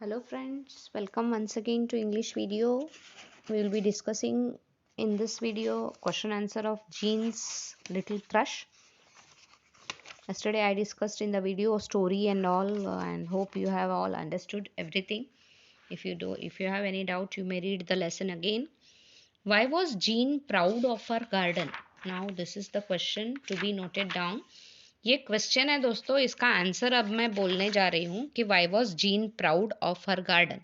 Hello friends, welcome once again to English video. We will be discussing in this video question answer of Jean's Little Thrush. Yesterday I discussed in the video story and all and hope you have all understood everything. If you have any doubt you may read the lesson again. Why was Jean proud of her garden? Now this is the question to be noted down. ये question है दोस्तों, इसका answer अब मैं बोलने जा रही हूँ कि why was gene proud of her garden.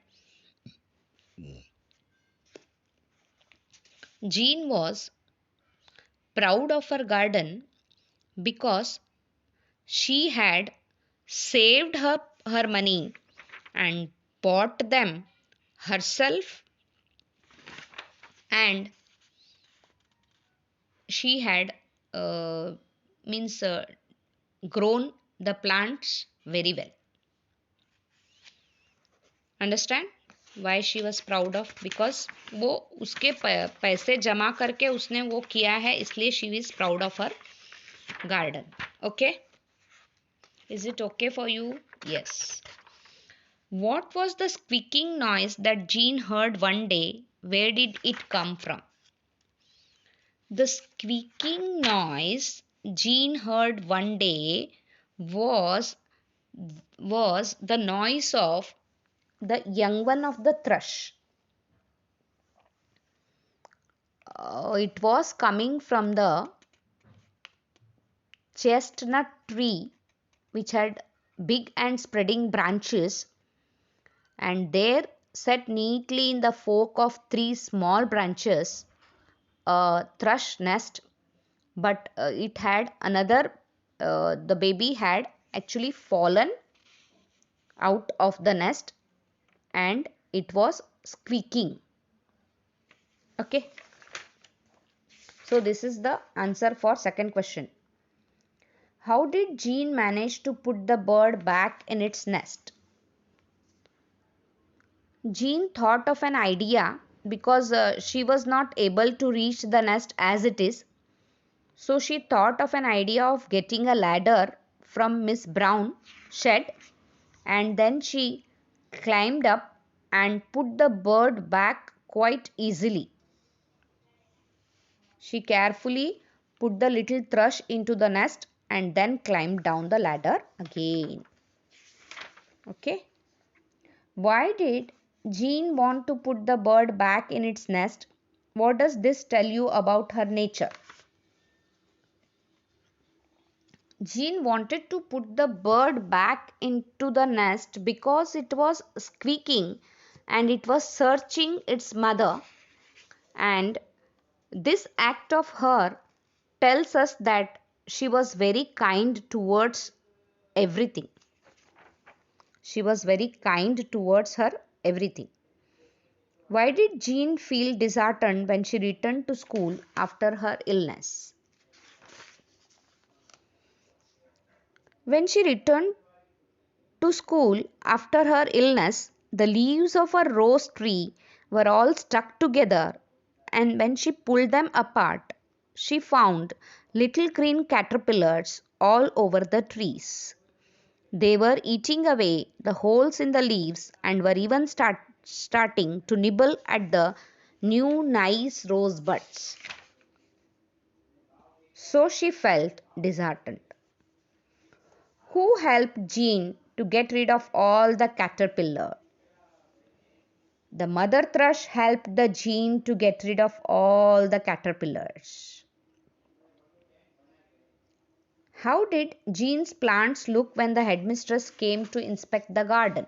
Jean was proud of her garden because she had saved her money and bought them herself, and she had means grown the plants very well. Understand why she was proud of? Because वो उसके पैसे जमा करके उसने वो किया है, इसलिए she is proud of her garden. Okay, is it okay for you? Yes. What was the squeaking noise that Jean heard one day? Where did it come from? The squeaking noise Jean heard one day was the noise of the young one of the thrush. It was coming from the chestnut tree, which had big and spreading branches, and there, set neatly in the fork of three small branches, a thrush nest. But it had another, the baby had actually fallen out of the nest and it was squeaking. Okay, so this is the answer for second question. How did Jean manage to put the bird back in its nest? Jean thought of an idea because she was not able to reach the nest as it is. So she thought of an idea of getting a ladder from Miss Brown's shed, and then she climbed up and put the bird back quite easily. She carefully put the little thrush into the nest and then climbed down the ladder again. Okay. Why did Jean want to put the bird back in its nest? What does this tell you about her nature? Jean wanted to put the bird back into the nest because it was squeaking and it was searching its mother, and this act of her tells us that she was very kind towards everything. She was very kind towards her everything. Why did Jean feel disheartened when she returned to school after her illness? When she returned to school after her illness, the leaves of her rose tree were all stuck together, and when she pulled them apart, she found little green caterpillars all over the trees. They were eating away the holes in the leaves and were even starting to nibble at the new nice rose buds. So she felt disheartened. Who helped Jean to get rid of all the caterpillar? The mother thrush helped the Jean to get rid of all the caterpillars. How did Jean's plants look when the headmistress came to inspect the garden?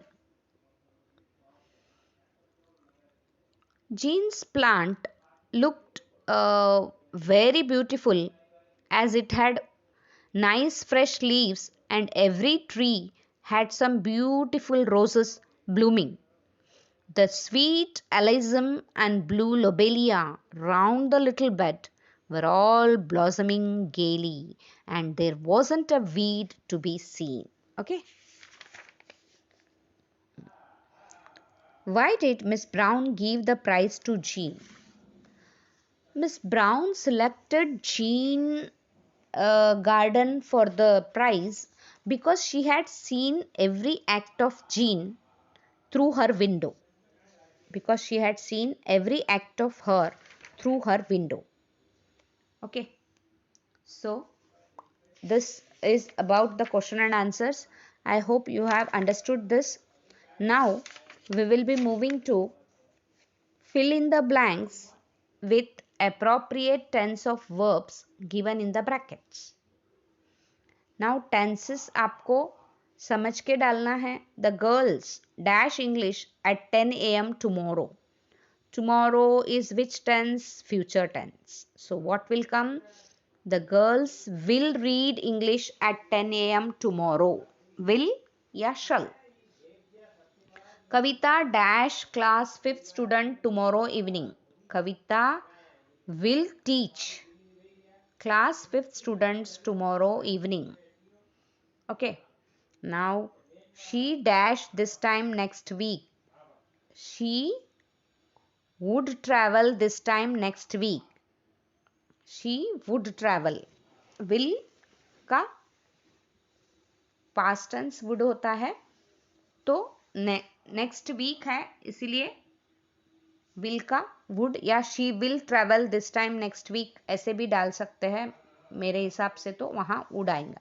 Jean's plant looked very beautiful, as it had nice fresh leaves and every tree had some beautiful roses blooming. The sweet alyssum and blue lobelia round the little bed were all blossoming gaily, and there wasn't a weed to be seen. Okay. Why did Miss Brown give the prize to Jean? Miss Brown selected Jean garden for the prize because she had seen every act of Jean through her window, because she had seen every act of her through her window. Okay, so this is about the question and answers. I hope you have understood this. Now we will be moving to fill in the blanks with appropriate tense of verbs given in the brackets. Now tenses आपको समझ के डालना है. The girls dash English at 10 a.m. tomorrow. Tomorrow is which tense? Future tense. So what will come? The girls will read English at 10 a.m. tomorrow. Will या shall? Kavita dash class 5th student tomorrow evening. Kavita will teach class 5th students tomorrow evening. Okay. Now she dash this time next week. She would travel this time next week. She would travel. Will का past tense would होता है, तो next week है, इसीलिए will का would या she will travel this time next week ऐसे भी डाल सकते हैं. मेरे हिसाब से तो वहां वुड आएगा.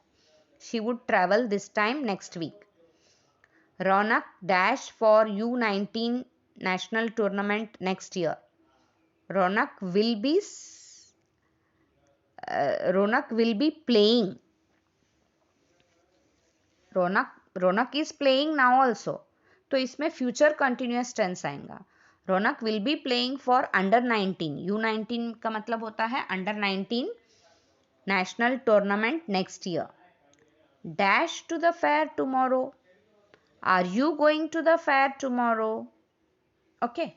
She would travel this time next week. Raunak dash for U19 national tournament next year. Raunak will be playing. Raunak is playing now also, तो इसमें फ्यूचर कंटिन्यूअस टेंस आएगा. Raunak will be playing for under 19. U19 का मतलब होता है under 19 national tournament next year. Dash to the fair tomorrow. Are you going to the fair tomorrow? Okay,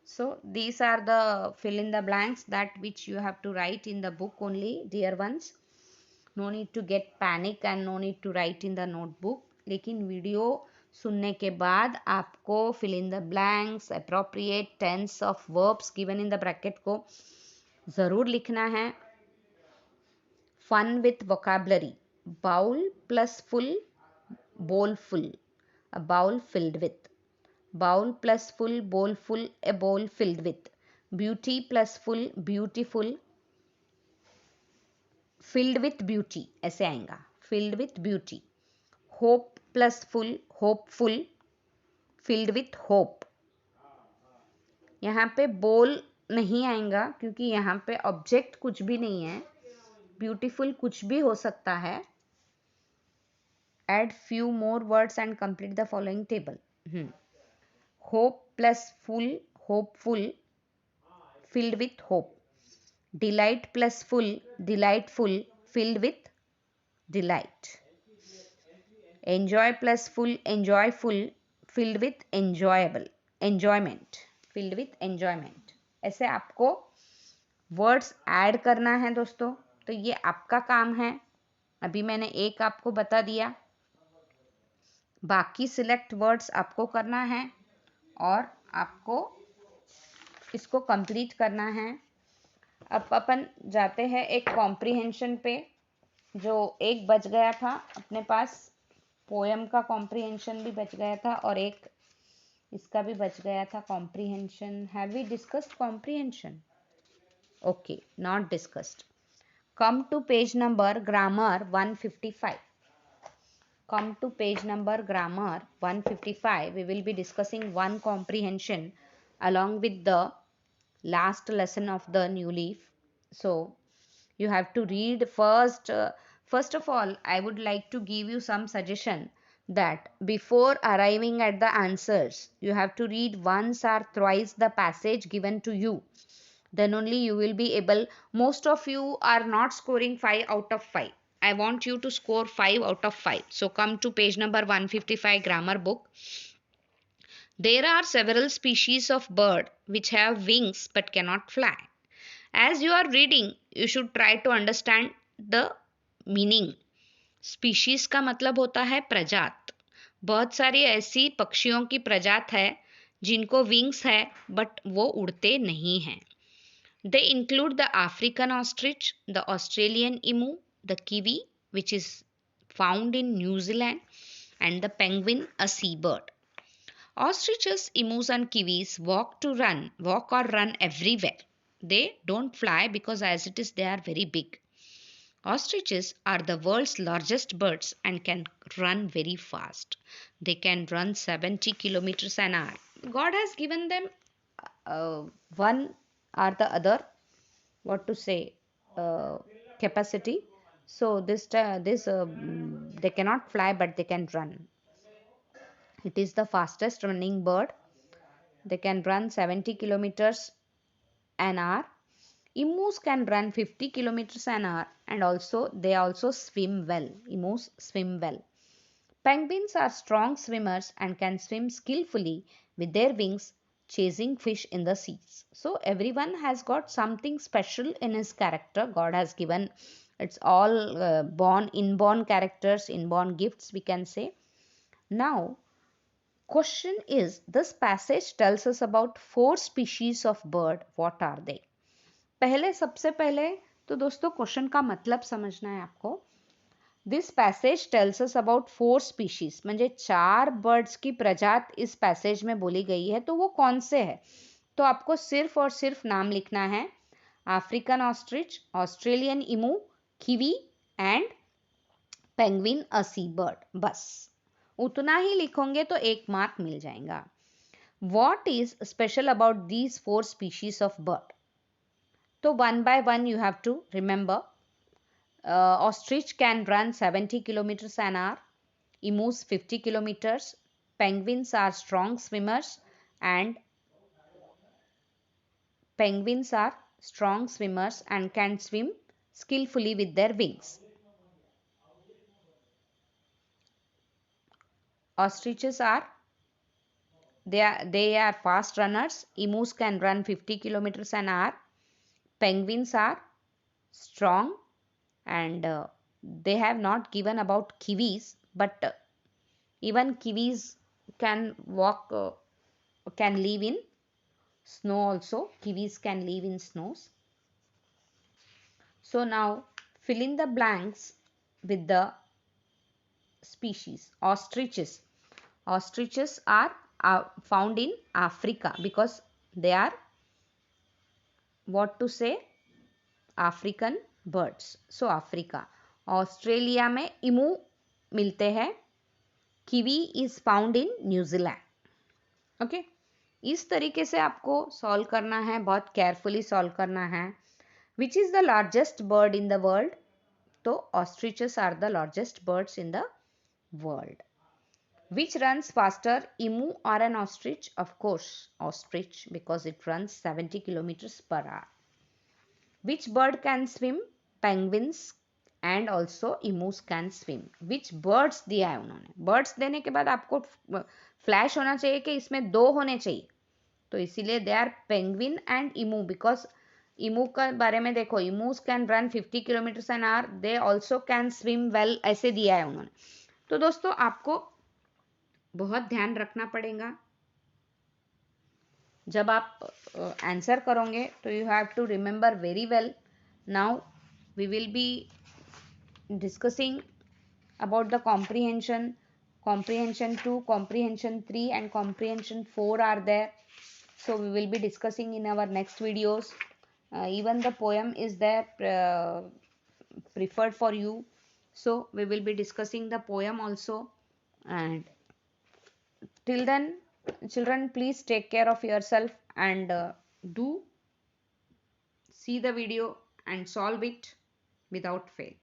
so these are the fill in the blanks that which you have to write in the book only, dear ones. No need to get panic and no need to write in the notebook. लेकिन video सुनने के बाद आपको fill in the blanks, appropriate tense of verbs given in the bracket को ज़रूर लिखना है. Fun with vocabulary. Bowl plus full, bowl full. A bowl filled with. Bowl plus full, bowl full, a bowl filled with. Beauty plus full, beautiful, filled with beauty. ऐसे आएगा. Filled with beauty. Hope plus full, hopeful, filled with hope. यहाँ पे bowl नहीं आएगा क्योंकि यहाँ पे object कुछ भी नहीं है. ब्यूटीफुल कुछ भी हो सकता है. Add few more words and complete the following table. Hope plus full, hopeful, filled with hope. Delight plus full, delightful, filled with delight. Enjoy plus full, enjoyful, filled with enjoyable, enjoyment, filled with enjoyment. ऐसे आपको words add करना है दोस्तों. तो ये आपका काम है. अभी मैंने एक आपको बता दिया, बाकी सिलेक्ट वर्ड्स आपको करना है और आपको इसको कंप्लीट करना है. अब अपन जाते हैं एक कॉम्प्रीहेंशन पे, जो एक बच गया था अपने पास. पोएम का कॉम्प्रीहेंशन भी बच गया था और एक इसका भी बच गया था comprehension. Have we discussed comprehension? Okay, not discussed. Come to page number grammar 155. Come to page number grammar 155. We will be discussing one comprehension along with the last lesson of the new leaf. So you have to read first. First of all, I would like to give you some suggestion that before arriving at the answers, you have to read once or twice the passage given to you. Then only you will be able. Most of you are not scoring 5 out of 5. I want you to score 5 out of 5. So come to page number 155 grammar book. There are several species of bird which have wings but cannot fly. As you are reading, you should try to understand the meaning. Species का मतलब होता है प्रजात. बहुत सारी ऐसी पक्षियों की प्रजात है जिनको विंग्स है बट वो उड़ते नहीं हैं. They include the African ostrich, the Australian emu, the kiwi, which is found in New Zealand, and the penguin, a seabird. Ostriches, emus, and kiwis walk or run everywhere. They don't fly because, as it is, they are very big. Ostriches are the world's largest birds and can run very fast. They can run 70 kilometers an hour. God has given them one or the other, what to say, uh, capacity. So they cannot fly, but they can run. It is the fastest running bird. They can run 70 kilometers an hour. Emus can run 50 kilometers an hour, and they also swim well. Emus swim well. Penguins are strong swimmers and can swim skillfully with their wings, chasing fish in the seas. So everyone has got something special in his character. God has given, it's all inborn characters, inborn gifts, we can say. Now, question is, this passage tells us about 4 species of bird. What are they? सबसे पहले तो दोस्तों question का मतलब समझना है आपको. This passage tells us about 4 species, म्हणजे 4 बर्ड्स की प्रजात इस पैसेज में बोली गई है. तो वो कौन से है? तो आपको सिर्फ और सिर्फ नाम लिखना है. African ostrich, Australian emu, kiwi and penguin a sea bird. बस उतना ही लिखोगे तो 1 मार्क मिल जाएगा. What is special about these 4 species of bird? So one by one you have to remember. Ostrich can run 70 kilometers an hour, emus 50 kilometers, penguins are strong swimmers and can swim skillfully with their wings. Ostriches they are fast runners. Emus can run 50 kilometers an hour. Penguins are strong, and they have not given about kiwis, but even kiwis can can live in snow also. Kiwis can live in snows. So now fill in the blanks with the species. Ostriches are found in Africa because they are, what to say, African birds. So Africa. Australia में emu मिलते हैं. Kiwi is found in New Zealand. Okay, इस तरीके से आपको solve करना है, बहुत केयरफुली सॉल्व करना है. Which is the largest bird in the world? तो ostriches are the largest birds in the world. Which runs faster, emu or an ostrich? Of course, ostrich, because it runs 70 kilometers per hour. Which bird can swim? Penguins and also emus can swim. Which birds दिया है उन्होंने. birds देने के बाद आपको flash होना चाहिए कि इसमें 2 होने चाहिए. तो इसीलिए they are penguin and emu. Because emu का बारे में देखो, emus can run 50 kilometres an hour, they also can swim well, ऐसे दिया है उन्होंने. तो दोस्तों आपको बहुत ध्यान रखना पड़ेगा जब आप आंसर करोगे. तो you have to remember very well. Now we will be discussing about the comprehension. Comprehension 2, comprehension 3 and comprehension 4 are there. So we will be discussing in our next videos. Even the poem is there preferred for you. So we will be discussing the poem also. And till then, children, please take care of yourself and do see the video and solve it without fail.